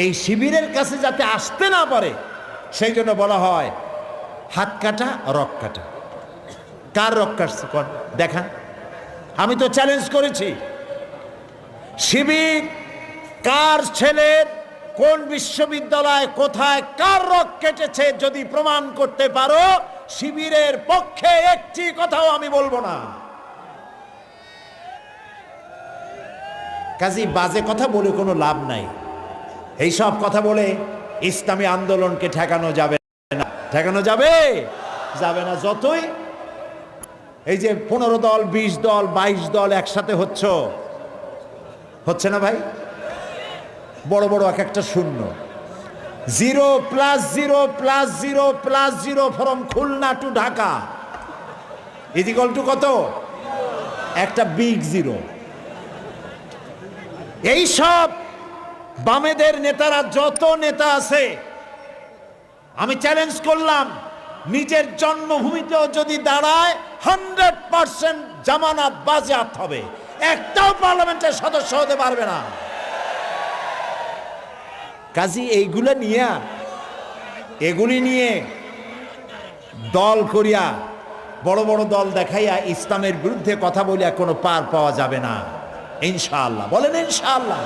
এই শিবিরের কাছে যাতে আসতে না পারে সেই জন্য বলা হয় হাত কাটা রক কাটা। কার রক কাটছে দেখান। আমি তো চ্যালেঞ্জ করেছি, শিবির কার ছেলের কোন বিশ্ববিদ্যালয় কোথায় কার রক কেটেছে যদি প্রমাণ করতে পারো, শিবিরের পক্ষে একটি কথাও আমি বলবো না। কাজী বাজে কথা বলে কোনো লাভ নাই। এই সব কথা বলে ইসলামী আন্দোলনকে ঠেকানো যাবে না। ঠেকানো যাবে যাবে না। যতই এই যে 15 দল 20 দল 22 দল একসাথে হচ্ছে না ভাই, বড় বড় এক একটা শূন্য, 0 + 0 + 0 + 0 from Khulna to Dhaka equal to কত? একটা বিগ জিরো। এই সব বামেদের নেতারা, যত নেতা আছে, আমি চ্যালেঞ্জ করলাম, নিজের জন্মভূমিতেও যদি দাঁড়ায় 100% জামানত বাজেয়াপ্ত হবে, একটাও পার্লামেন্টের সদস্য হতে পারবে না। কাজী এগুলি নিয়ে দল করিয়া, বড় বড় দল দেখাইয়া ইসলামের বিরুদ্ধে কথা বলিয়া কোনো পার পাওয়া যাবে না ইনশাআল্লাহ। বলেন ইনশাআল্লাহ।